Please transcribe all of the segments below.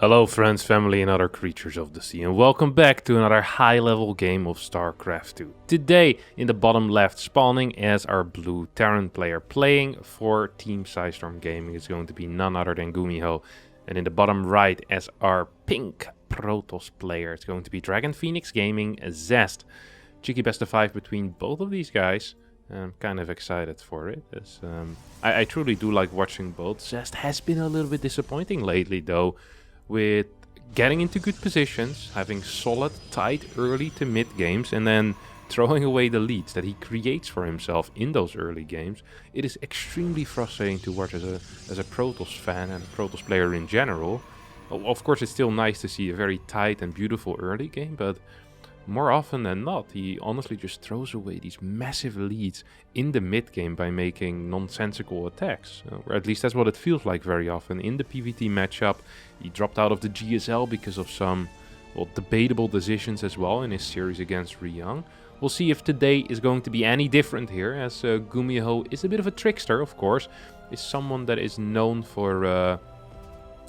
Hello friends, family and other creatures of the sea, and welcome back to another high-level game of StarCraft 2. Today, in the bottom left, spawning as our blue Terran player playing for Team Psystorm Gaming is going to be none other than Gumiho. And in the bottom right, as our pink PROTOSS player, it's going to be Dragon Phoenix Gaming Zest. Cheeky best of 5 between both of these guys. I'm kind of excited for it, as I truly do like watching both. Zest has been a little bit disappointing lately though, with getting into good positions, having solid, tight early to mid games, and then throwing away the leads that he creates for himself in those early games. It is extremely frustrating to watch as a PROTOSS fan and a PROTOSS player in general. Of course, it's still nice to see a very tight and beautiful early game, but more often than not, he honestly just throws away these massive leads in the mid game by making nonsensical attacks. Or at least that's what it feels like very often. In the PvT matchup, he dropped out of the GSL because of some, well, debatable decisions as well in his series against Ryung. We'll see if today is going to be any different here, as Gumiho is a bit of a trickster, of course. Is someone that is known for... oh,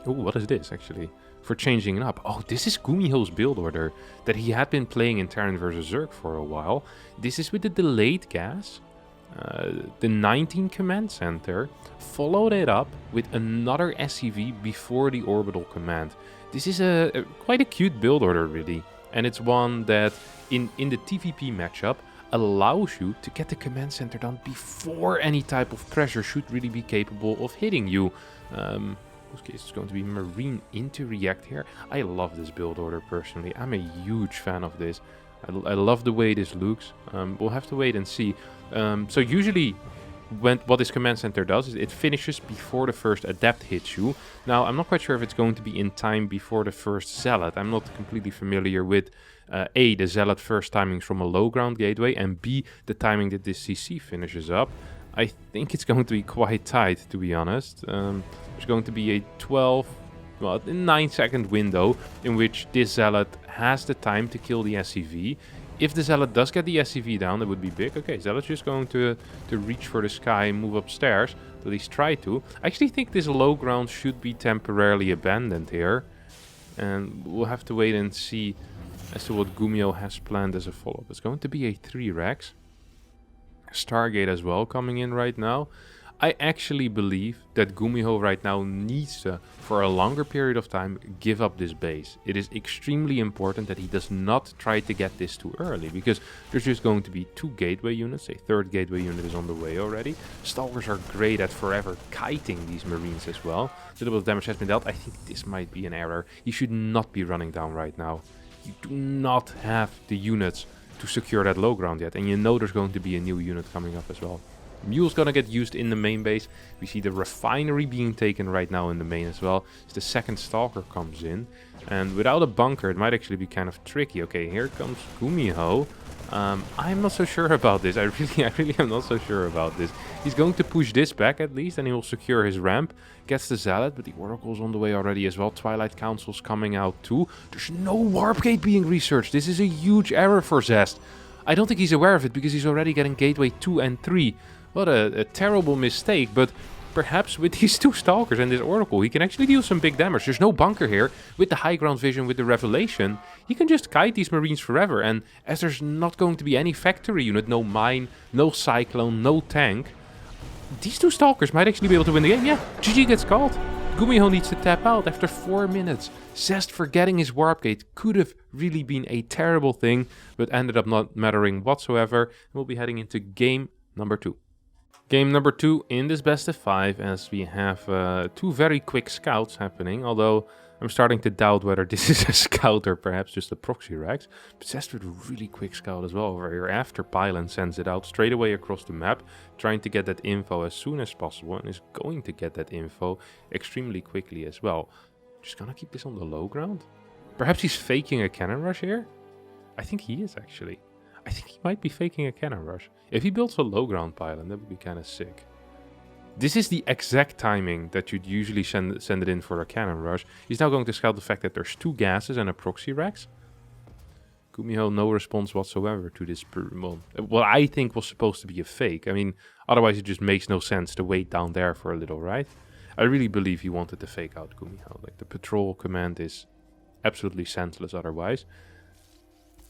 what is this actually? For changing it up. Oh, this is Gumiho's build order that he had been playing in Terran vs Zerg for a while. This is with the delayed gas, the 19 command center, followed it up with another SCV before the orbital command. This is a quite a cute build order really, and it's one that in the TVP matchup allows you to get the command center done before any type of pressure should really be capable of hitting you. Case it's going to be Marine into React here. I love this build order personally. I'm a huge fan of this. I love the way this looks. We'll have to wait and see. So usually what this command center does is it finishes before the first adept hits you. Now I'm not quite sure if it's going to be in time before the first zealot. I'm not completely familiar with A, the zealot first timings from a low ground gateway, and B, the timing that this CC finishes up. I think it's going to be quite tight, to be honest. There's going to be a 9-second window in which this zealot has the time to kill the SCV. If the zealot does get the SCV down, that would be big. Okay, zealot's just going to reach for the sky and move upstairs. At least try to. I actually think this low ground should be temporarily abandoned here. And we'll have to wait and see as to what Gumiho has planned as a follow-up. It's going to be a 3 Rex. Stargate as well coming in right now. I actually believe that Gumiho right now needs to, for a longer period of time, give up this base. It is extremely important that he does not try to get this too early, because there's just going to be 2 gateway units. A 3rd gateway unit is on the way already. Stalkers are great at forever kiting these Marines as well. A little bit of damage has been dealt. I think this might be an error. He should not be running down right now. You do not have the units to secure that low ground yet, and you know there's going to be a new unit coming up as well. Mule's gonna get used in the main base. We see the refinery being taken right now in the main as well, as the second stalker comes in, and without a bunker it might actually be kind of tricky. Okay, here comes Gumiho. I'm not so sure about this. I really am not so sure about this. He's going to push this back at least, and he will secure his ramp. Gets the Zealot, but the Oracle's on the way already as well. Twilight Council's coming out too. There's no Warp Gate being researched. This is a huge error for Zest. I don't think he's aware of it because he's already getting Gateway 2 and 3. What a terrible mistake, but perhaps with these 2 Stalkers and this Oracle, he can actually deal some big damage. There's no bunker here. With the high ground vision, with the Revelation, he can just kite these Marines forever. And as there's not going to be any factory unit, no mine, no Cyclone, no tank, these 2 Stalkers might actually be able to win the game. Yeah, GG gets called. Gumiho needs to tap out after 4 minutes. Zest forgetting his Warp Gate could have really been a terrible thing, but ended up not mattering whatsoever. And we'll be heading into game number 2. Game number 2 in this best of 5, as we have 2 very quick scouts happening, although I'm starting to doubt whether this is a scout or perhaps just a proxy Rex. But Zest with a really quick scout as well over here after Pylon sends it out straight away across the map, trying to get that info as soon as possible, and is going to get that info extremely quickly as well. Just gonna keep this on the low ground. Perhaps he's faking a cannon rush here? I think he is actually. I think he might be faking a cannon rush. If he builds a low ground pylon, that would be kind of sick. This is the exact timing that you'd usually send it in for a cannon rush. He's now going to scout the fact that there's 2 gases and a proxy Rex. Gumiho, no response whatsoever to this. Well, what I think was supposed to be a fake. I mean, otherwise it just makes no sense to wait down there for a little, right? I really believe he wanted to fake out Gumiho. Like, the patrol command is absolutely senseless otherwise.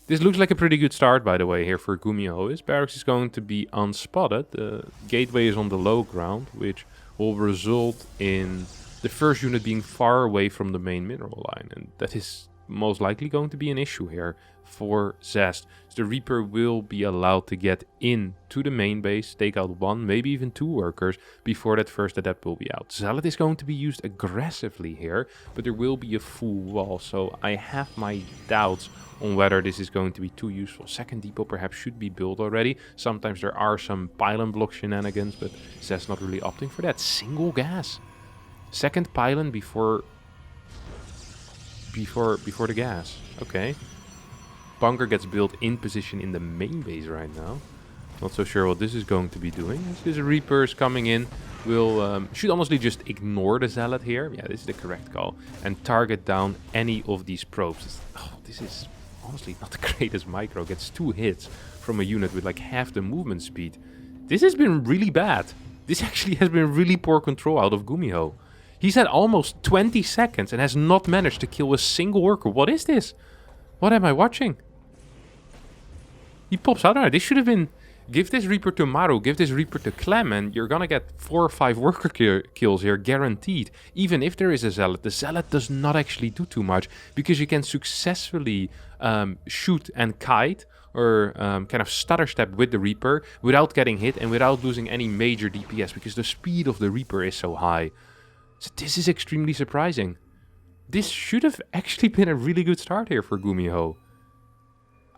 This looks like a pretty good start, by the way, here for Gumiho. His barracks is going to be unspotted. The gateway is on the low ground, which will result in the first unit being far away from the main mineral line. And that is most likely going to be an issue here for Zest. So the Reaper will be allowed to get in to the main base, take out 1, maybe even 2 workers before that first adept will be out. Zealot is going to be used aggressively here, but there will be a full wall, so I have my doubts on whether this is going to be too useful. Second depot perhaps should be built already. Sometimes there are some pylon block shenanigans, but Zest not really opting for that. Single gas. Second pylon before the gas. Okay. Bunker gets built in position in the main base right now. Not so sure what this is going to be doing. This Reaper is coming in. Will should honestly just ignore the Zealot here. Yeah, this is the correct call. And target down any of these probes. Oh, this is honestly not the greatest micro. Gets 2 hits from a unit with like half the movement speed. This has been really bad. This actually has been really poor control out of Gumiho. He's had almost 20 seconds and has not managed to kill a single worker. What is this? What am I watching? He pops out. This should have been... Give this Reaper to Maru, give this Reaper to Clem, and you're gonna get 4 or 5 worker kills here, guaranteed. Even if there is a Zealot, the Zealot does not actually do too much, because you can successfully shoot and kite, or kind of stutter step with the Reaper, without getting hit and without losing any major DPS, because the speed of the Reaper is so high. So this is extremely surprising. This should have actually been a really good start here for Gumiho.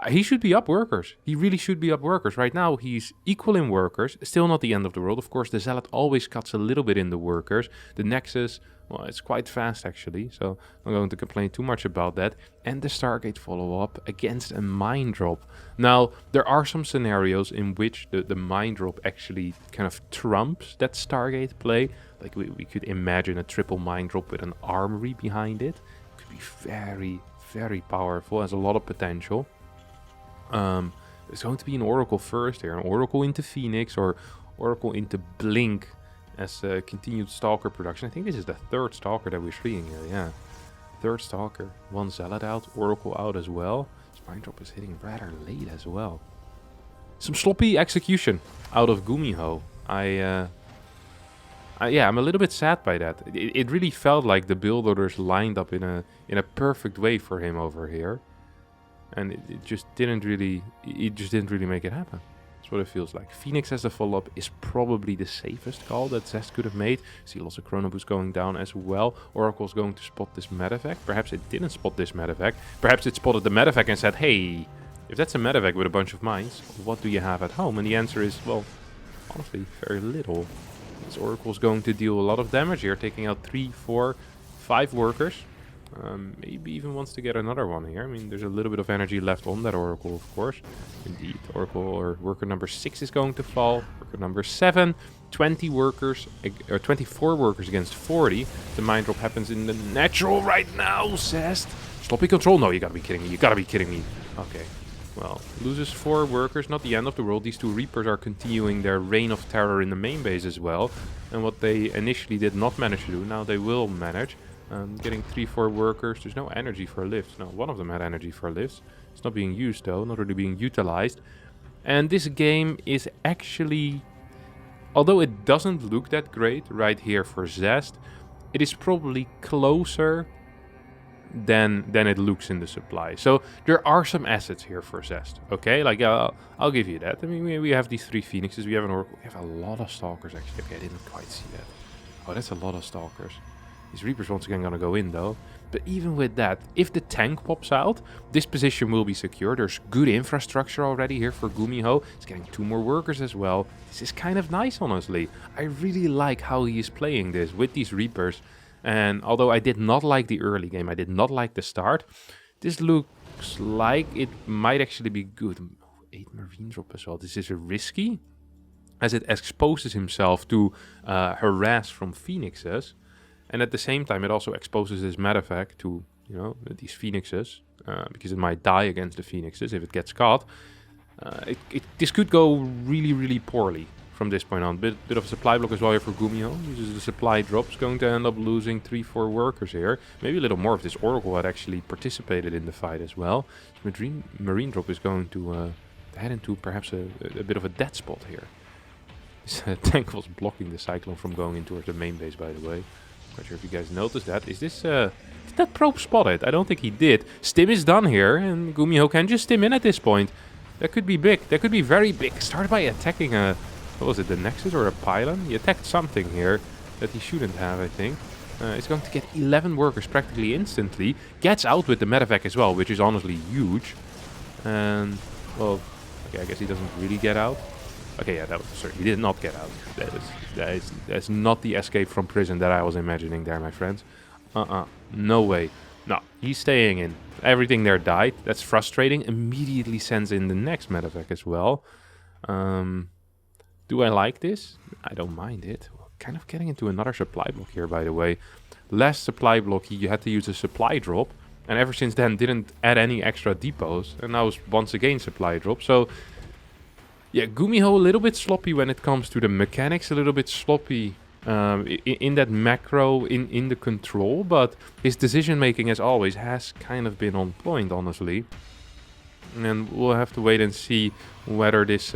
He should be up workers. He really should be up workers. Right now, he's equal in workers. Still not the end of the world. Of course, the Zealot always cuts a little bit in the workers. The Nexus, well, it's quite fast actually. So I'm not going to complain too much about that. And the Stargate follow-up against a mine drop. Now, there are some scenarios in which the mine drop actually kind of trumps that Stargate play. Like we could imagine a triple mine drop with an armory behind it. It could be very, very powerful. Has a lot of potential. It's going to be an Oracle first here. An Oracle into Phoenix or Oracle into Blink as continued Stalker production. I think this is the 3rd Stalker that we're seeing here, yeah. 3rd Stalker. 1 Zealot out, Oracle out as well. This mine drop is hitting rather late as well. Some sloppy execution out of Gumiho. Yeah, I'm a little bit sad by that. It really felt like the build orders lined up in a perfect way for him over here. And it just didn't really make it happen. That's what it feels like. Phoenix as a follow-up is probably the safest call that Zest could have made. See lots of Chrono Boost going down as well. Oracle's going to spot this medevac. Perhaps it didn't spot this medevac. Perhaps it spotted the medevac and said, hey, if that's a medevac with a bunch of mines, what do you have at home? And the answer is, well, honestly, very little. This Oracle's going to deal a lot of damage here, taking out 3, 4, 5 workers. Maybe even wants to get another one here. I mean, there's a little bit of energy left on that Oracle, of course. Indeed, Oracle or worker number 6 is going to fall. Worker number 7, 20 workers, or 24 workers against 40. The mine drop happens in the natural right now, Zest. Sloppy control. No, you gotta be kidding me. You gotta be kidding me. Okay. Well, loses 4 workers, not the end of the world. These 2 Reapers are continuing their reign of terror in the main base as well. And what they initially did not manage to do, now they will manage. Getting 3, 4 workers. There's no energy for lifts. No, one of them had energy for lifts. It's not being used though, not really being utilized. And this game is actually, although it doesn't look that great right here for Zest, it is probably closer than it looks in the supply. So there are some assets here for Zest. Okay, like I'll give you that. I mean, we have these 3 Phoenixes. We have an Oracle. We have a lot of Stalkers actually. Okay, I didn't quite see that. Oh, that's a lot of Stalkers. These Reapers once again gonna go in though. But even with that, if the tank pops out, this position will be secure. There's good infrastructure already here for Gumiho. He's getting 2 more workers as well. This is kind of nice, honestly. I really like how he is playing this with these Reapers. And although I did not like the early game, I did not like the start, this looks like it might actually be good. 8 Marine drop as well. This is risky, as it exposes himself to harass from Phoenixes. And at the same time, it also exposes this medevac to, you know, these Phoenixes, because it might die against the Phoenixes if it gets caught. This could go really, really poorly from this point on. Bit of a supply block as well here for Gumiho. Uses the supply drops, going to end up losing 3-4 workers here. Maybe a little more if this Oracle had actually participated in the fight as well. Marine drop is going to head into perhaps a bit of a dead spot here. This tank was blocking the Cyclone from going in towards the main base, by the way. Not sure if you guys noticed that. Is this... did that probe spot it? I don't think he did. Stim is done here, and Gumiho can just stim in at this point. That could be big. That could be very big. Started by attacking a... What was it? The Nexus or a pylon? He attacked something here that he shouldn't have, I think. It's going to get 11 workers practically instantly. Gets out with the medevac as well, which is honestly huge. And, well, okay, I guess he doesn't really get out. Okay, yeah, that was... Sorry, he did not get out. That's not the escape from prison that I was imagining there, my friends. No way. No, he's staying in. Everything there died. That's frustrating. Immediately sends in the next medevac as well. Do I like this? I don't mind it. Kind of getting into another supply block here, by the way. Last supply block, you had to use a supply drop. And ever since then, didn't add any extra depots. And now it's once again supply drop. So, yeah, Gumiho a little bit sloppy when it comes to the mechanics. A little bit sloppy in that macro, in the control. But his decision making, as always, has kind of been on point, honestly. And we'll have to wait and see whether this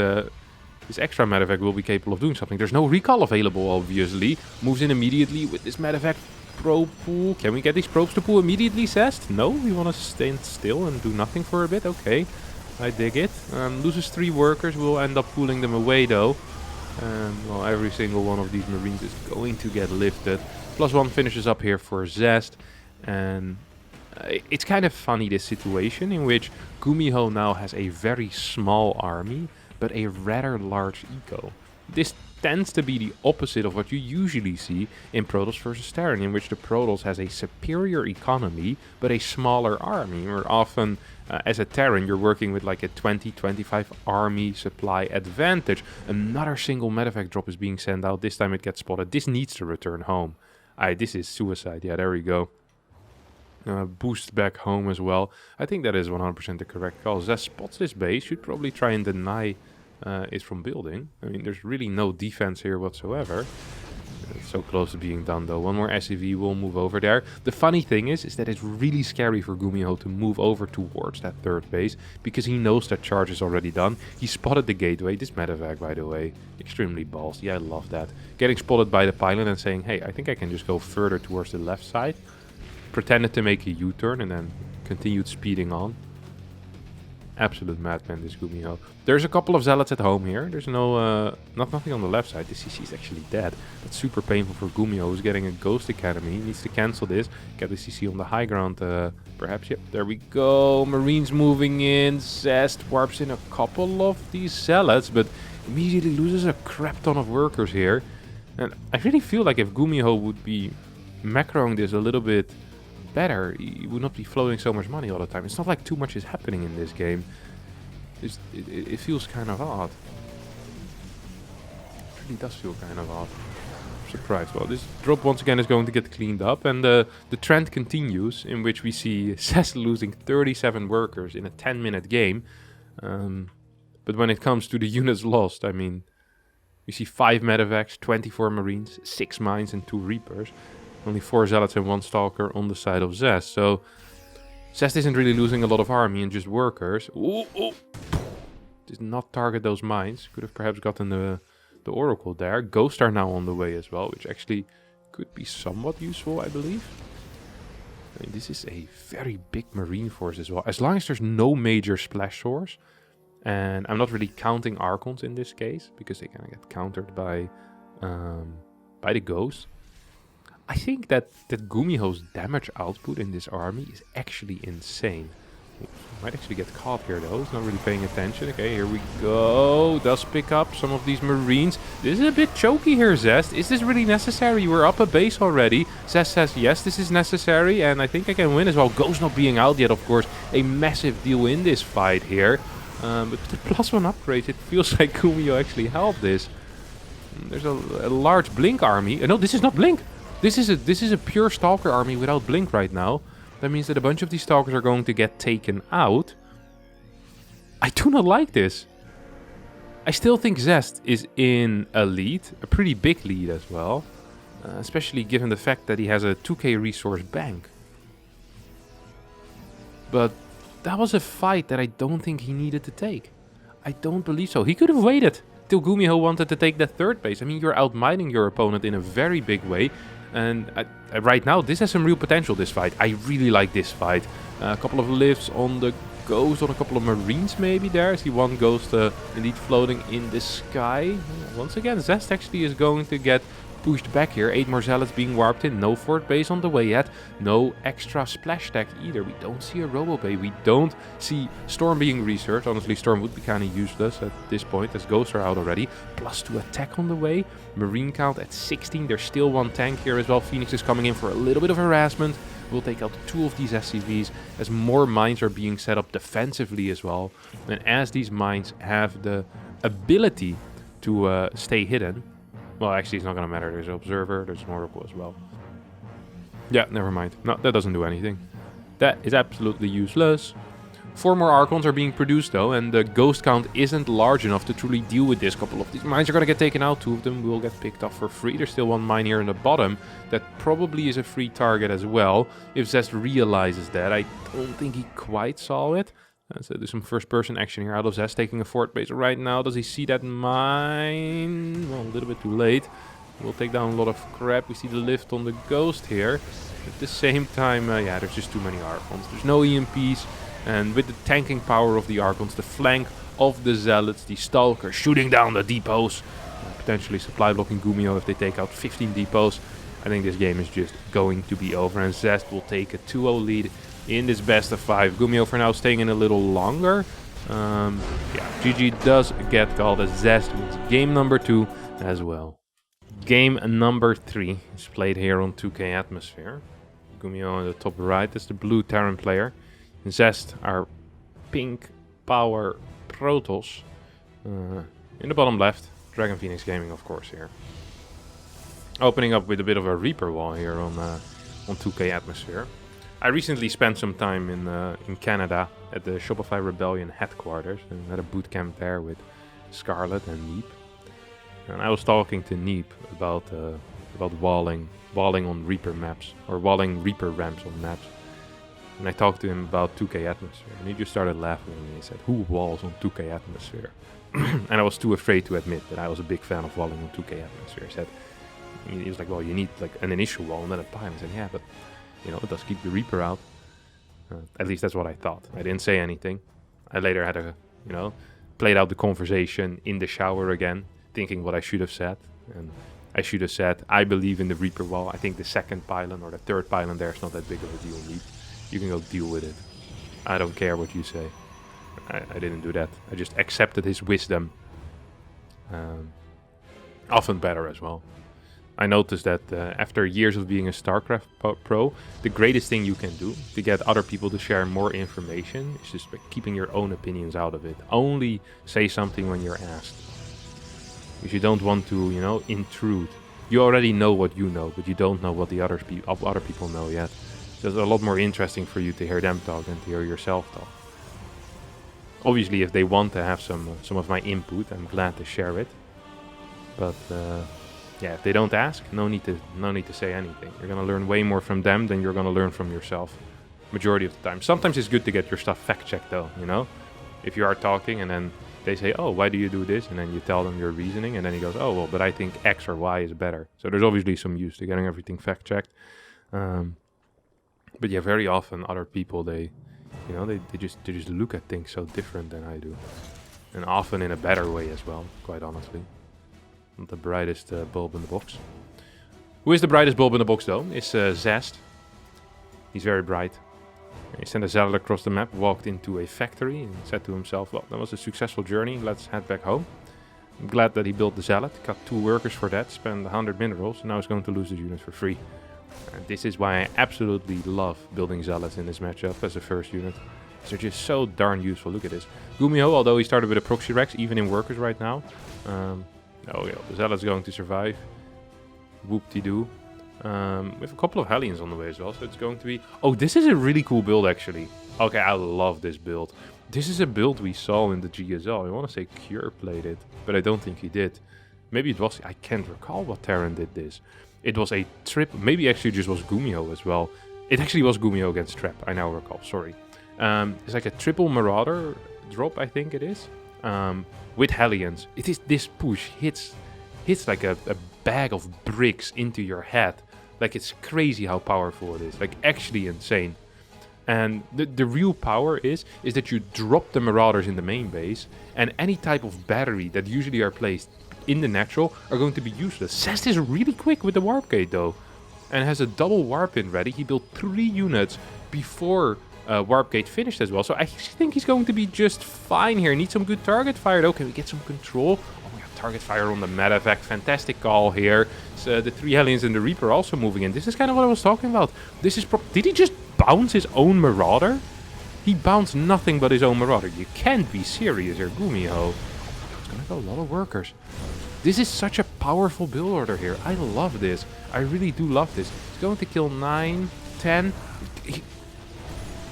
extra medevac will be capable of doing something. There's no recall available, obviously. Moves in immediately with this medevac probe pool. Can we get these probes to pull immediately, Zest? No, we want to stand still and do nothing for a bit. Okay, I dig it. Loses 3 workers. We'll end up pulling them away, though. Well, every single one of these Marines is going to get lifted. +1 finishes up here for Zest. And it's kind of funny, this situation in which Gumiho now has a very small army, but a rather large eco. This tends to be the opposite of what you usually see in PROTOSS versus Terran, in which the PROTOSS has a superior economy, but a smaller army. Where often, as a Terran, you're working with like a 20-25 army supply advantage. Another single medevac drop is being sent out. This time it gets spotted. This needs to return home. This is suicide. Yeah, there we go. Boost back home as well. I think that is 100% the correct call. Zest spots this base. Should probably try and deny it from building. I mean, there's really no defense here whatsoever. It's so close to being done, though. One more SCV will move over there. The funny thing is that it's really scary for Gumiho to move over towards that third base, because he knows that charge is already done. He spotted the gateway. This medevac, by the way, extremely ballsy. I love that. Getting spotted by the pylon and saying, hey, I think I can just go further towards the left side. Pretended to make a U-turn and then continued speeding on. Absolute madman, this Gumiho. There's a couple of zealots at home here. There's nothing on the left side. The CC is actually dead. That's super painful for Gumiho, who's getting a Ghost Academy. He needs to cancel this. Get the CC on the high ground, perhaps. Yep, there we go. Marines moving in. Zest warps in a couple of these zealots, but immediately loses a crap ton of workers here. And I really feel like if Gumiho would be macroing this a little bit better, he would not be floating so much money all the time. It's not like too much is happening in this game. It feels kind of odd. It really does feel kind of odd. I'm surprised. Well, this drop once again is going to get cleaned up, and the trend continues, in which we see Zest losing 37 workers in a 10-minute game. But when it comes to the units lost, I mean, we see 5 medevacs, 24 Marines, 6 mines, and 2 Reapers. Only 4 Zealots and 1 Stalker on the side of Zest. So, Zest isn't really losing a lot of army and just workers. Ooh, ooh. Did not target those mines. Could have perhaps gotten the Oracle there. Ghosts are now on the way as well, which actually could be somewhat useful, I believe. I mean, this is a very big Marine force as well. As long as there's no major splash source. And I'm not really counting Archons in this case, because they kind of get countered by the Ghosts. I think that Gumiho's damage output in this army is actually insane. Might actually get caught here though. He's not really paying attention. Okay, here we go. Does pick up some of these Marines. This is a bit choky here, Zest. Is this really necessary? We're up a base already. Zest says, yes, this is necessary. And I think I can win as well. Ghost not being out yet, of course. A massive deal in this fight here. But with the +1 upgrade, it feels like Gumiho actually helped this. There's a large Blink army. No, this is not Blink. This is a pure Stalker army without Blink right now. That means that a bunch of these Stalkers are going to get taken out. I do not like this. I still think Zest is in a lead, a pretty big lead as well. Especially given the fact that he has a 2k resource bank. But that was a fight that I don't think he needed to take. I don't believe so. He could have waited till Gumiho wanted to take that third base. I mean, you're outmining your opponent in a very big way. And right now, this has some real potential, this fight. I really like this fight. A couple of lifts on the Ghost, on a couple of Marines maybe there. I see one Ghost indeed floating in the sky. Once again, Zest actually is going to get pushed back here. 8 more Zealots being warped in. No fourth base on the way yet. No extra splash tag either. We don't see a Robo Bay. We don't see Storm being researched. Honestly, Storm would be kind of useless at this point as Ghosts are out already. +2 attack on the way. Marine count at 16. There's still one tank here as well. Phoenix is coming in for a little bit of harassment. We'll take out 2 of these SCVs as more mines are being set up defensively as well. And as these mines have the ability to stay hidden. Well, actually, it's not going to matter. There's an Observer, there's an Oracle as well. Yeah, never mind. No, that doesn't do anything. That is absolutely useless. 4 more Archons are being produced, though, and the Ghost count isn't large enough to truly deal with this. Couple of these mines are going to get taken out. 2 of them will get picked up for free. There's still one mine here in the bottom that probably is a free target as well. If Zest realizes that, I don't think he quite saw it. So there's some first-person action here out of Zest taking a fort base right now. Does he see that mine? Well, a little bit too late. We'll take down a lot of crap. We see the lift on the Ghost here. At the same time, yeah, there's just too many Archons. There's no EMPs. And with the tanking power of the Archons, the flank of the Zealots, the Stalkers shooting down the depots, potentially supply blocking Gumiho if they take out 15 depots, I think this game is just going to be over. And Zest will take a 2-0 lead in this best of 5. Gumiho for now staying in a little longer. Yeah, GG does get called as Zest wins game number 2 as well. Game number 3 is played here on 2K Atmosphere. Gumiho on the top right is the blue Terran player. Zest, our pink power PROTOSS. In the bottom left, Dragon Phoenix Gaming, of course, here. Opening up with a bit of a Reaper wall here on 2K Atmosphere. I recently spent some time in Canada at the Shopify Rebellion headquarters and had a boot camp there with Scarlet and Neep. And I was talking to Neep about walling on Reaper maps, or walling Reaper ramps on maps. And I talked to him about 2K Atmosphere, and he just started laughing and he said, "Who walls on 2K Atmosphere?" And I was too afraid to admit that I was a big fan of walling on 2K Atmosphere. He was like, "Well, you need like an initial wall and then a pile." I said, "Yeah, but you know, it does keep the Reaper out." At least that's what I thought. I didn't say anything. I later had played out the conversation in the shower again, thinking what I should have said. And I should have said, "I believe in the Reaper wall. I think the second pylon or the third pylon there is not that big of a deal, Neep. You can go deal with it. I don't care what you say." I didn't do that. I just accepted his wisdom. Often better as well. I noticed that after years of being a StarCraft pro, the greatest thing you can do to get other people to share more information is just by keeping your own opinions out of it. Only say something when you're asked. Because you don't want to, intrude. You already know what you know, but you don't know what the other people know yet. So it's a lot more interesting for you to hear them talk than to hear yourself talk. Obviously, if they want to have some of my input, I'm glad to share it. But yeah, if they don't ask, no need to say anything. You're gonna learn way more from them than you're gonna learn from yourself. Majority of the time. Sometimes it's good to get your stuff fact checked though, If you are talking and then they say, "Oh, why do you do this?" And then you tell them your reasoning, and then he goes, "Oh, well, but I think X or Y is better." So there's obviously some use to getting everything fact checked. But yeah, very often other people they just look at things so different than I do, and often in a better way as well. Quite honestly, not the brightest bulb in the box. Who is the brightest bulb in the box though? Is Zest. He's very bright. He sent a Zealot across the map, walked into a factory, and said to himself, "Well, that was a successful journey. Let's head back home." I'm glad that he built the Zealot, got 2 workers for that, spent 100 minerals, and now he's going to lose the units for free. And this is why I absolutely love building Zealots in this matchup as a first unit. They're just so darn useful. Look at this. Gumiho, although he started with a proxy Rex, even in workers right now. Oh yeah, the Zealot's going to survive. Whoop-de-doo. We have a couple of Hellions on the way as well, so it's going to be... Oh, this is a really cool build actually. Okay, I love this build. This is a build we saw in the GSL. I want to say Cure played it, but I don't think he did. Maybe it was... I can't recall what Terran did this. It was a trip... Maybe actually just was Gumiho as well. It actually was Gumiho against Trap, I now recall, sorry. It's like a triple Marauder drop, I think it is. With Hellions. It is... This push hits like a bag of bricks into your head. Like, it's crazy how powerful it is. Like, actually insane. And the real power is that you drop the Marauders in the main base, and any type of battery that usually are placed in the natural are going to be useless. Zest is really quick with the Warp Gate though, and has a double Warp in ready. He built 3 units before Warp Gate finished as well, so I think he's going to be just fine here. Need some good target fire though. Can we get some control? Oh, we have target fire on the medevac. Fantastic call here. So the 3 Hellions and the Reaper also moving in. This is kind of what I was talking about. This is did he just bounce his own Marauder? He bounced nothing but his own Marauder. You can't be serious here, Gumiho. It's gonna go a lot of workers. This is such a powerful build order here. I love this. I really do love this. He's going to kill 9, 10.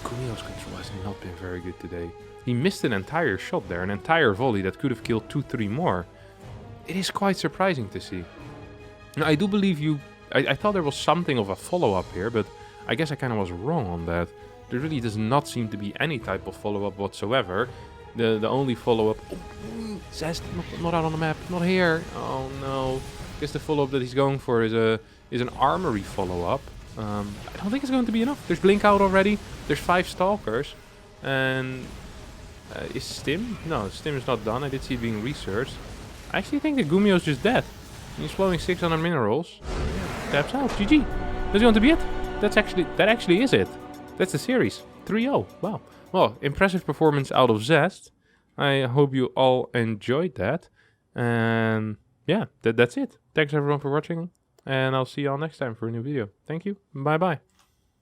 Gumiho's control has not been very good today. He missed an entire shot there, an entire volley that could have killed 2, 3 more. It is quite surprising to see. Now, I do believe you... I thought there was something of a follow-up here, but I guess I kind of was wrong on that. There really does not seem to be any type of follow-up whatsoever. The only follow-up... Oh, Zest, not out on the map, not here. Oh no. I guess the follow-up that he's going for is an armory follow-up. I don't think it's going to be enough. There's Blink out already. There's 5 Stalkers. And... is Stim? No, Stim is not done. I did see it being researched. I actually think that Gumiho's just dead. He's flowing 600 minerals. Taps out. GG. That's going to be it. That actually is it. That's the series. 3-0. Wow. Well, impressive performance out of Zest. I hope you all enjoyed that. And yeah, that's it. Thanks everyone for watching. And I'll see you all next time for a new video. Thank you. Bye bye.